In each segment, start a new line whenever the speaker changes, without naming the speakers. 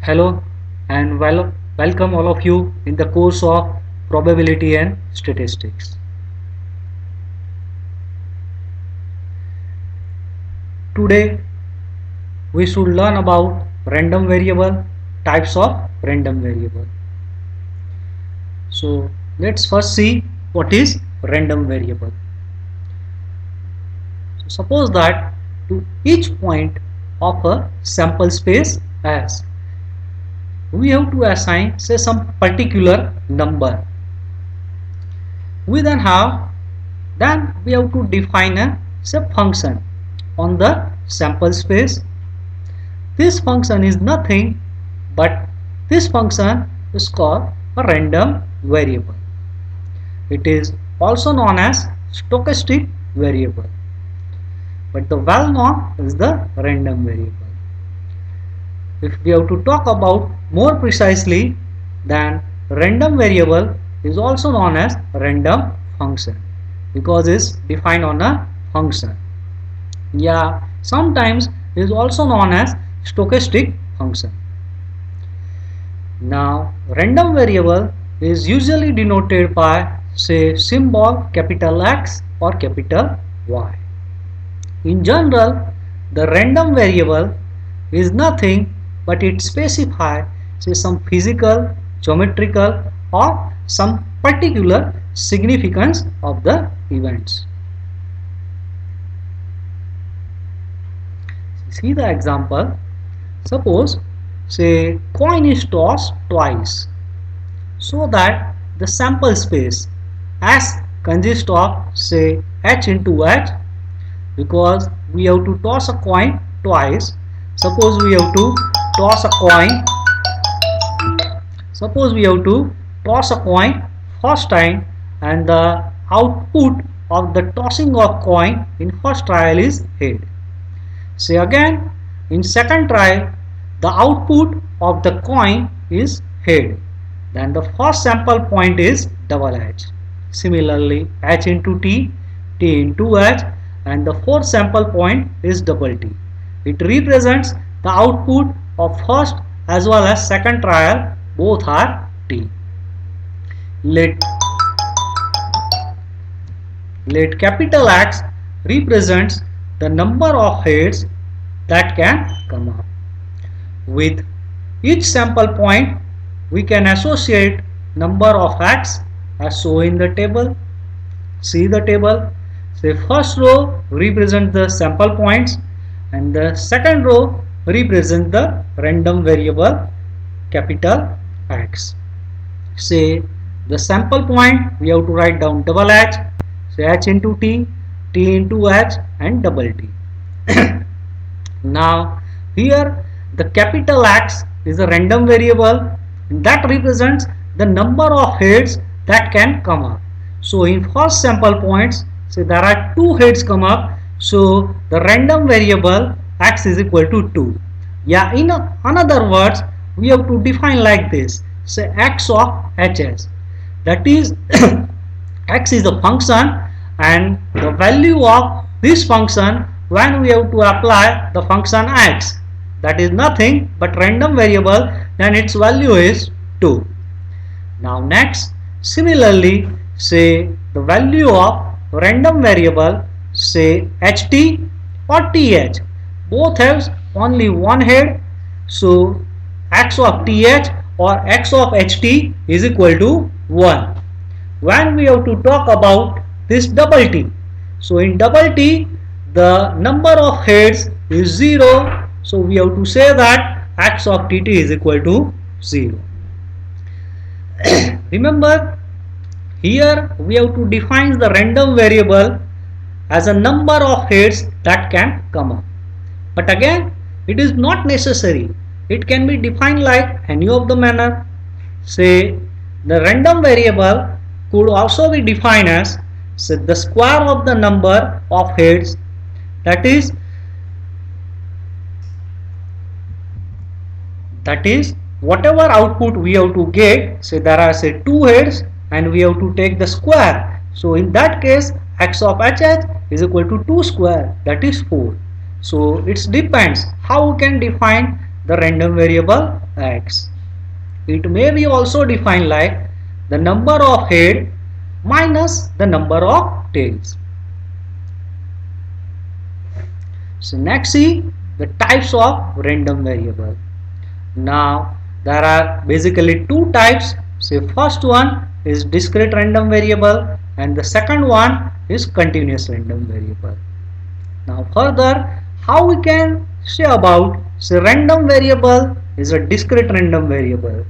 Hello and welcome all of you in the course of probability and statistics. Today we should learn about random variable, types of random variable. So let's first see what is random variable. So suppose that to each point of a sample space S, we have to assign say some particular number. Then we have to define a say function on the sample space. This function is nothing but this function is called a random variable. It is also known as stochastic variable, but the well known is the random variable. If we have to talk about more precisely, then random variable is also known as random function because it's defined on a function. Sometimes it is also known as stochastic function. Now random variable is usually denoted by say symbol capital X or capital Y. In general, the random variable is nothing but it specifies say some physical, geometrical or some particular significance of the events. See the example. Suppose say coin is tossed twice, so that the sample space S consists of say H into H, because we have to toss a coin twice. Suppose we have to toss a coin first time, and the output of the tossing of coin in first trial is head. Say again, in second trial the output of the coin is head, then the first sample point is double H. Similarly, H into T, T into H, and the fourth sample point is double T. It represents the output of first as well as second trial, both are T. Let capital X represents the number of heads that can come up. With each sample point we can associate number of X as shown in the table. See the table. Say first row represents the sample points and the second row represents the random variable capital X. Say the sample point we have to write down double H, say H into T, T into H and double T. Now here the capital X is a random variable that represents the number of heads that can come up. So in first sample points, say there are 2 heads come up, so the random variable X is equal to 2. In another words, we have to define like this, say X of HS, that is X is a function and the value of this function when we have to apply the function X, that is nothing but random variable, then its value is 2. Now next, similarly, say the value of random variable say HT or TH, both have only one head, so X of TH or X of HT is equal to 1. When we have to talk about this double T, so in double T the number of heads is 0, so we have to say that X of TT is equal to 0. Remember, here we have to define the random variable as a number of heads that can come up. But again, it is not necessary. It can be defined like any of the manner. Say the random variable could also be defined as say the square of the number of heads, that is whatever output we have to get, say there are say 2 heads and we have to take the square, so in that case X of HH is equal to 2 square, that is 4. So it depends how we can define the random variable x. It may be also defined like the number of head minus the number of tails. So next see the types of random variable. Now there are basically two types. So first one is discrete random variable and the second one is continuous random variable. Now further, how we can say about say random variable is a discrete random variable.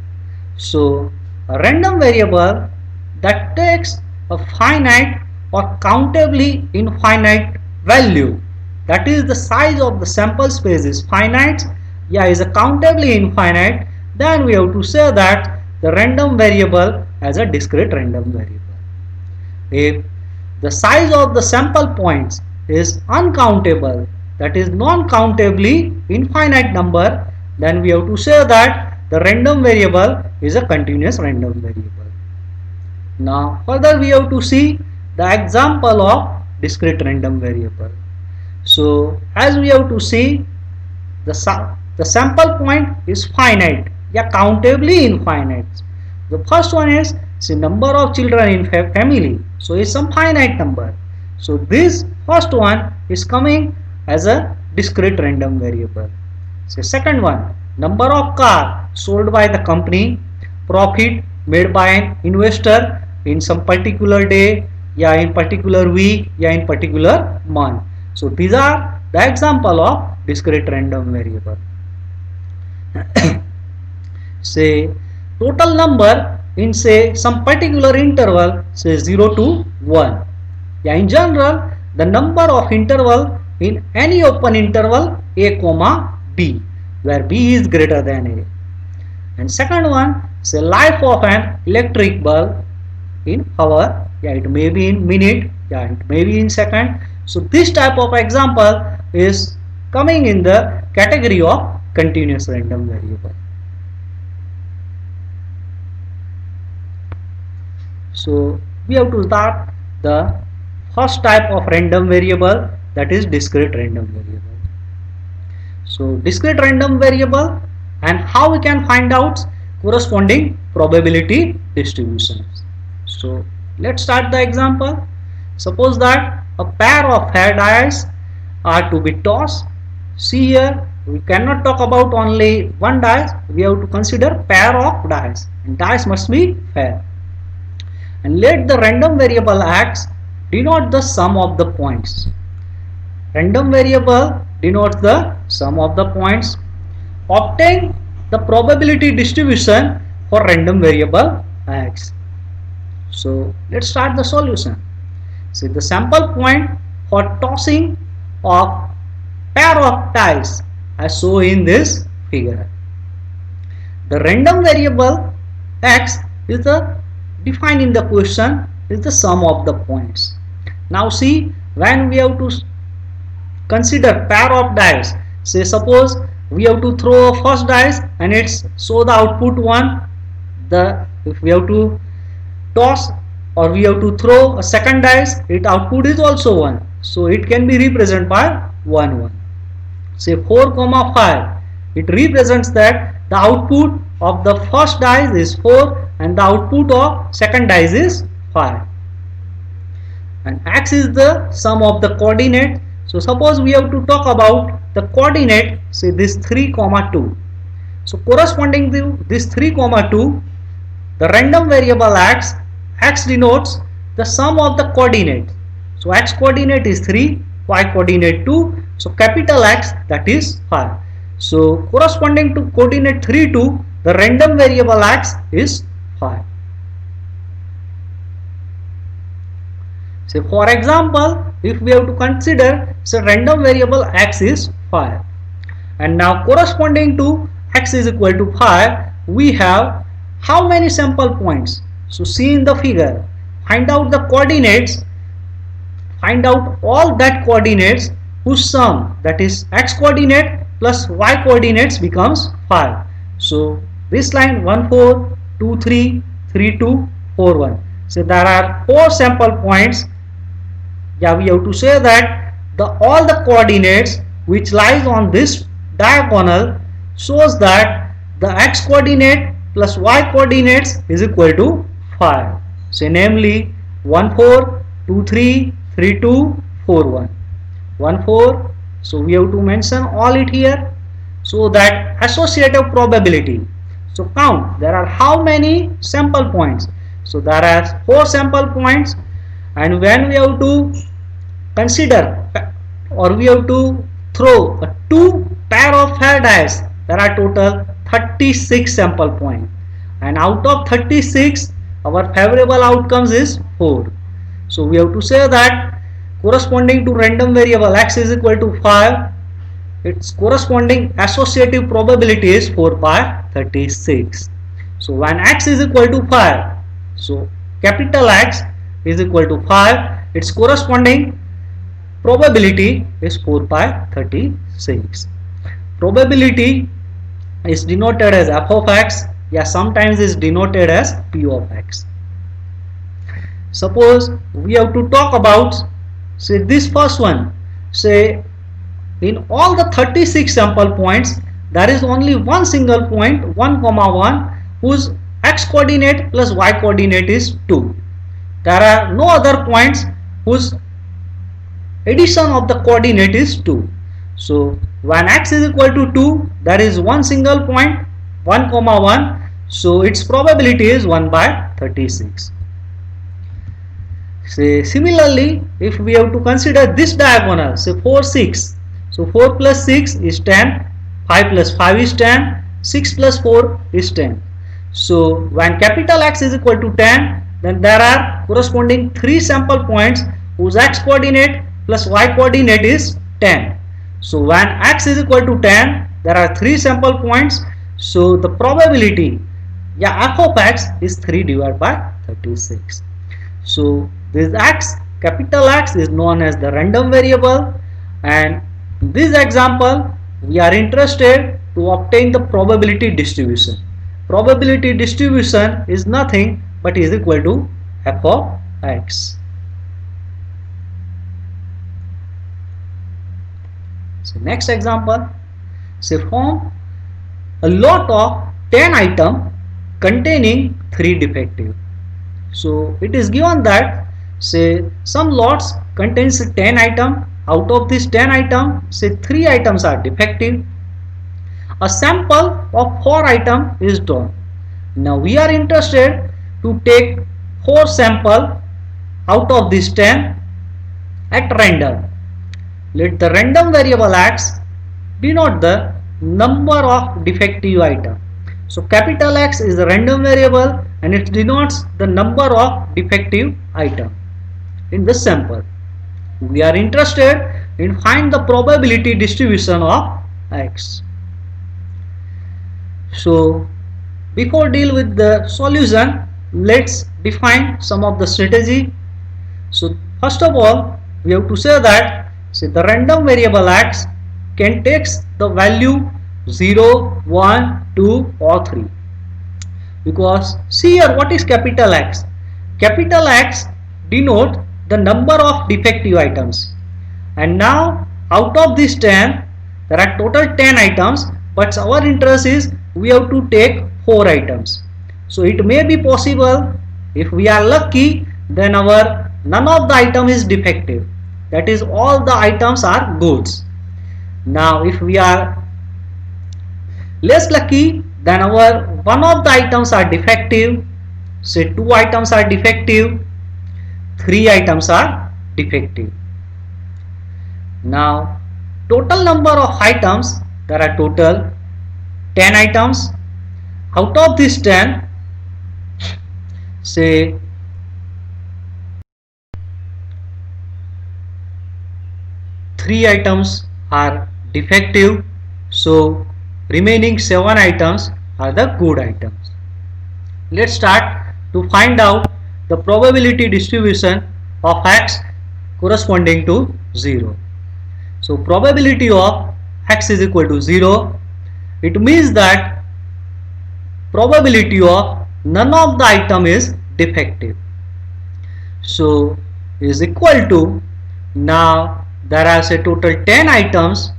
So a random variable that takes a finite or countably infinite value, that is the size of the sample space is finite, is a countably infinite, then we have to say that the random variable as a discrete random variable. If the size of the sample points is uncountable, that is non-countably infinite number, then we have to say that the random variable is a continuous random variable. Now further we have to see the example of discrete random variable. So as we have to see the sample point is finite, countably infinite. The first one is the number of children in family, so it's some finite number. So this first one is coming as a discrete random variable. So second one, number of car sold by the company, profit made by an investor in some particular day, in particular week, in particular month. So these are the example of discrete random variable. Say total number in say some particular interval, say 0 to 1. In general, the number of interval in any open interval a comma b, where b is greater than a. And second one, say life of an electric bulb in hour, it may be in minute, it may be in second. So this type of example is coming in the category of continuous random variable. So we have to start the first type of random variable, that is discrete random variable. So discrete random variable and how we can find out corresponding probability distributions. So let's start the example. Suppose that a pair of hair dice are to be tossed. See here, we cannot talk about only one dice, we have to consider pair of dice, and dice must be fair. And let the random variable x denote the sum of the points. Random variable denotes the sum of the points. Obtain the probability distribution for random variable x. So let's start the solution. See the sample point for tossing of pair of dice as shown in this figure. The random variable x is the defined in the question is the sum of the points. Now see, when we have to consider pair of dice, say suppose we have to throw a first dice and it's show the output 1. If we have to toss or we have to throw a second dice, its output is also 1. So it can be represented by 1 1. Say 4 comma 5, it represents that the output of the first dice is 4 and the output of second dice is 5. And x is the sum of the coordinate. So suppose we have to talk about the coordinate, say this 3 comma 2. So corresponding to this 3 comma 2, the random variable x denotes the sum of the coordinate. So x coordinate is 3, y coordinate 2, so capital X, that is 5. So corresponding to coordinate 3 2, the random variable x is 5. So for example, if we have to consider, so random variable x is 5, and now corresponding to x is equal to 5, we have how many sample points? So see in the figure, find out the coordinates, find out all that coordinates whose sum, that is x coordinate plus y coordinates, becomes 5. So this line 1 4 2 3 3 2 4 1. So there are 4 sample points. We have to say that all the coordinates which lies on this diagonal shows that the x coordinate plus y coordinates is equal to 5. So namely 1 4 2 3 3 2 4 1 1 4. So we have to mention all it here. So that associative probability. So count, there are how many sample points? So there are 4 sample points, and when we have to consider, or we have to throw a 2 pair of hair dyes, there are total 36 sample points, and out of 36 our favorable outcomes is 4. So we have to say that corresponding to random variable x is equal to 5, its corresponding associative probability is 4 by 36. So when x is equal to 5, so capital X is equal to 5, its corresponding probability is 4 by 36. Probability is denoted as f of x, yeah, sometimes is denoted as p of x. Suppose we have to talk about, say, this first one. Say in all the 36 sample points, there is only one single point 1 comma 1 whose x coordinate plus y coordinate is 2. There are no other points whose addition of the coordinate is 2. So when x is equal to 2, there is one single point 1 comma 1, so its probability is 1 by 36. Say similarly, if we have to consider this diagonal, say 4 6, so 4 plus 6 is 10, 5 plus 5 is 10, 6 plus 4 is 10. So when capital X is equal to 10, then there are corresponding 3 sample points whose x coordinate plus y coordinate is 10. So when x is equal to 10, there are 3 sample points, so the probability, yeah, f of x is 3 divided by 36. So this x, capital X, is known as the random variable, and in this example we are interested to obtain the probability distribution. Probability distribution is nothing but is equal to f of x. So next example, say form a lot of 10 items containing 3 defective. So it is given that, say, some lots contains 10 items. Out of these 10 items, say 3 items are defective. A sample of 4 items is drawn. Now we are interested to take 4 sample out of these 10 at random. Let the random variable x denote the number of defective items. So capital X is the random variable and it denotes the number of defective items in this sample. We are interested in find the probability distribution of x. So before deal with the solution, let's define some of the strategy. So first of all, we have to say that, say, the random variable x can take the value 0, 1, 2 or 3, because see here what is capital X. Capital X denote the number of defective items, and now out of this 10 there are total 10 items, but our interest is we have to take 4 items. So it may be possible, if we are lucky, then our none of the item is defective, that is all the items are goods. Now if we are less lucky, then our one of the items are defective, say 2 items are defective, 3 items are defective. Now total number of items, there are total 10 items. Out of this 10, say 3 items are defective, so remaining 7 items are the good items. Let's start to find out the probability distribution of x corresponding to 0. So probability of x is equal to 0. It means that probability of none of the item is defective. So is equal to, now there are say total 10 items,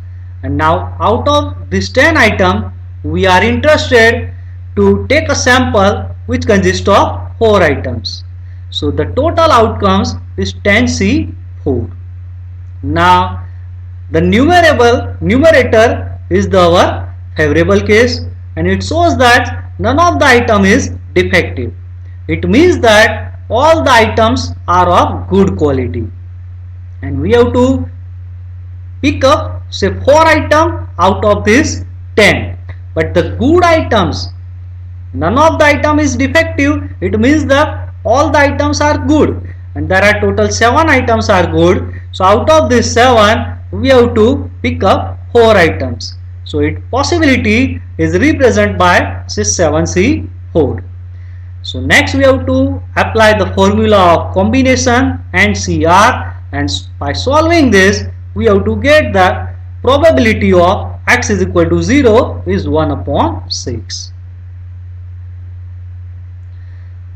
and now out of this 10 item we are interested to take a sample which consists of 4 items. So the total outcomes is 10C4. Now the numerator is our favorable case, and it shows that none of the item is defective. It means that all the items are of good quality, and we have to pick up say 4 items out of this 10. But the good items, none of the item is defective. It means that all the items are good, and there are total 7 items are good. So out of this 7 we have to pick up 4 items. So its possibility is represented by say 7C4. So next we have to apply the formula of combination and CR, and by solving this we have to get the probability of x is equal to 0 is 1 upon 6.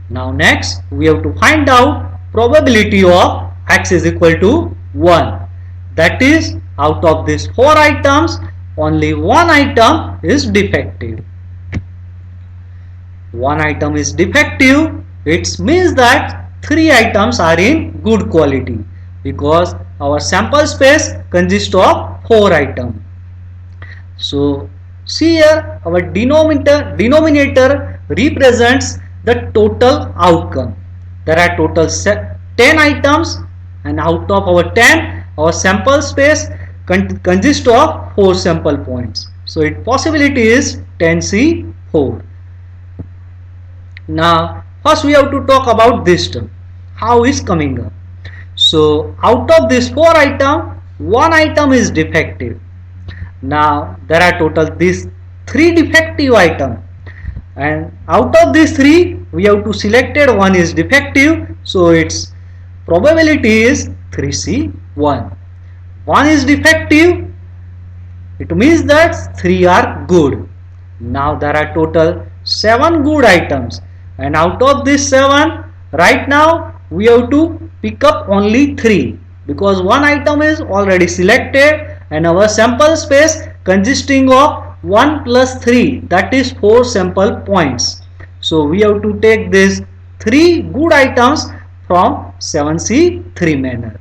Now next we have to find out probability of x is equal to 1. That is, out of these 4 items only 1 item is defective. 1 item is defective, it means that 3 items are in good quality, because our sample space consists of 4 items. So see here, our denominator represents the total outcome. There are total 10 items, and out of our 10 our sample space consists of 4 sample points. So its possibility is 10C4. Now first we have to talk about this term, how is coming up. So out of this 4 item, 1 item is defective. Now there are total these 3 defective items, and out of these 3 we have to selected 1 is defective. So its probability is 3C1. 1 is defective, it means that 3 are good. Now there are total 7 good items, and out of this 7 right now we have to pick up only 3, because 1 item is already selected and our sample space consisting of 1 plus 3, that is 4 sample points. So we have to take these 3 good items from 7C3 manner.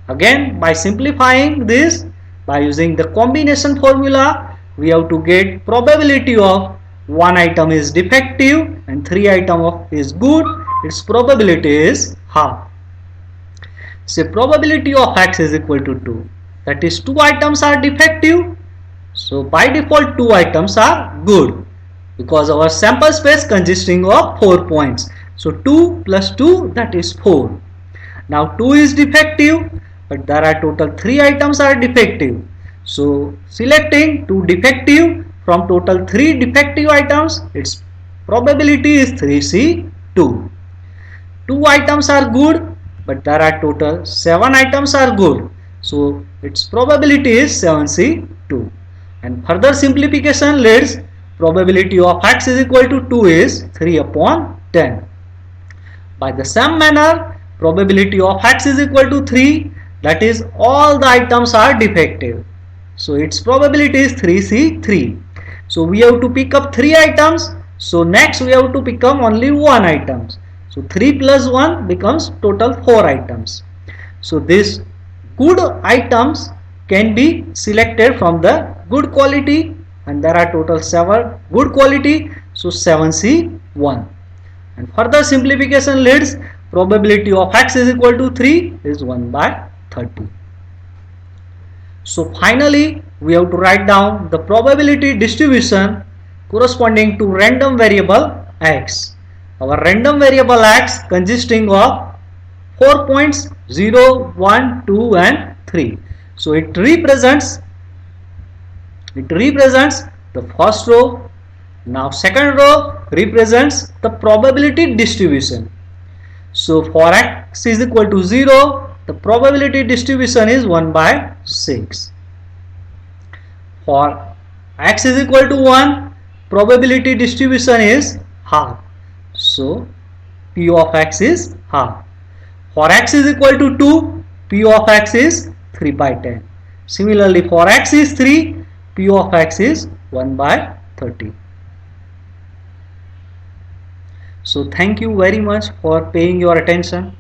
Again, by simplifying this, by using the combination formula, we have to get probability of 1 item is defective and 3 item is good. Its probability is half. Say probability of x is equal to 2. That is 2 items are defective. So by default 2 items are good, because our sample space consisting of 4 points. So 2 plus 2, that is 4. Now 2 is defective, but there are total 3 items are defective. So selecting 2 defective from total 3 defective items, its probability is 3C2. 2 items are good, but there are total 7 items are good. So its probability is 7C2. And further simplification leads probability of x is equal to 2 is 3 upon 10. By the same manner, probability of x is equal to 3, that is all the items are defective. So its probability is 3C3. So we have to pick up 3 items. So next we have to pick up only 1 item. So 3 plus 1 becomes total 4 items. So these good items can be selected from the good quality, and there are total 7 good quality. So 7C1. And further simplification leads probability of x is equal to 3 is 1 by 30. So finally we have to write down the probability distribution corresponding to random variable x. Our random variable x consisting of 4 points 0, 1, 2 and 3. So it represents the first row. Now second row represents the probability distribution. So for x is equal to 0, the probability distribution is 1 by 6. For x is equal to 1, probability distribution is half. So P of x is half. For x is equal to 2, P of x is 3 by 10. Similarly for x is 3, P of x is 1 by 30. So thank you very much for paying your attention.